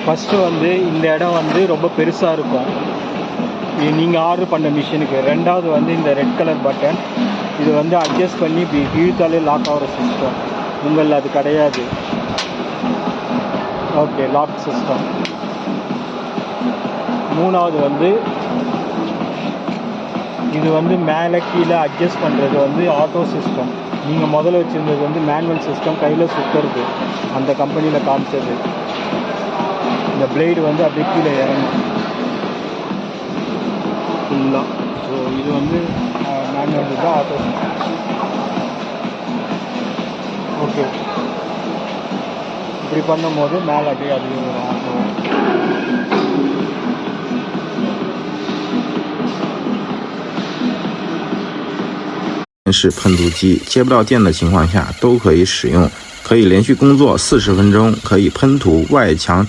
First வந்து இந்த இடம் வந்து ரொம்ப பெருசாக இருக்கும் நீங்கள் ஆர்டர் பண்ண மிஷினுக்கு. ரெண்டாவது வந்து இந்த ரெட் கலர் பட்டன், இது வந்து அட்ஜஸ்ட் பண்ணி இப்படி இழுத்தாலே லாக் ஆகிற சிஸ்டம். உங்களில் அது கிடையாது. Okay, lock system. மூணாவது வந்து இது வந்து மேலே கீழே அட்ஜஸ்ட் பண்ணுறது வந்து ஆட்டோ சிஸ்டம். நீங்கள் முதல்ல வச்சுருந்தது வந்து மேனுவல் சிஸ்டம், கையில் சுற்றுறது, அந்த கம்பெனியில் காமிச்சது. இந்த பிளேடு வந்து அப்படியே கீழே இறங்கும் ஃபுல்லாக. ஸோ இது வந்து மேனுவல் தான், ஆட்டோ சிஸ்டம். ஓகே, இப்படி பண்ணும்போது மேலே அப்படியே அதுவே வரும் ஆட்டோ.是喷涂机，接不到电的情况下都可以使用，可以连续工作40分钟，可以喷涂外墙。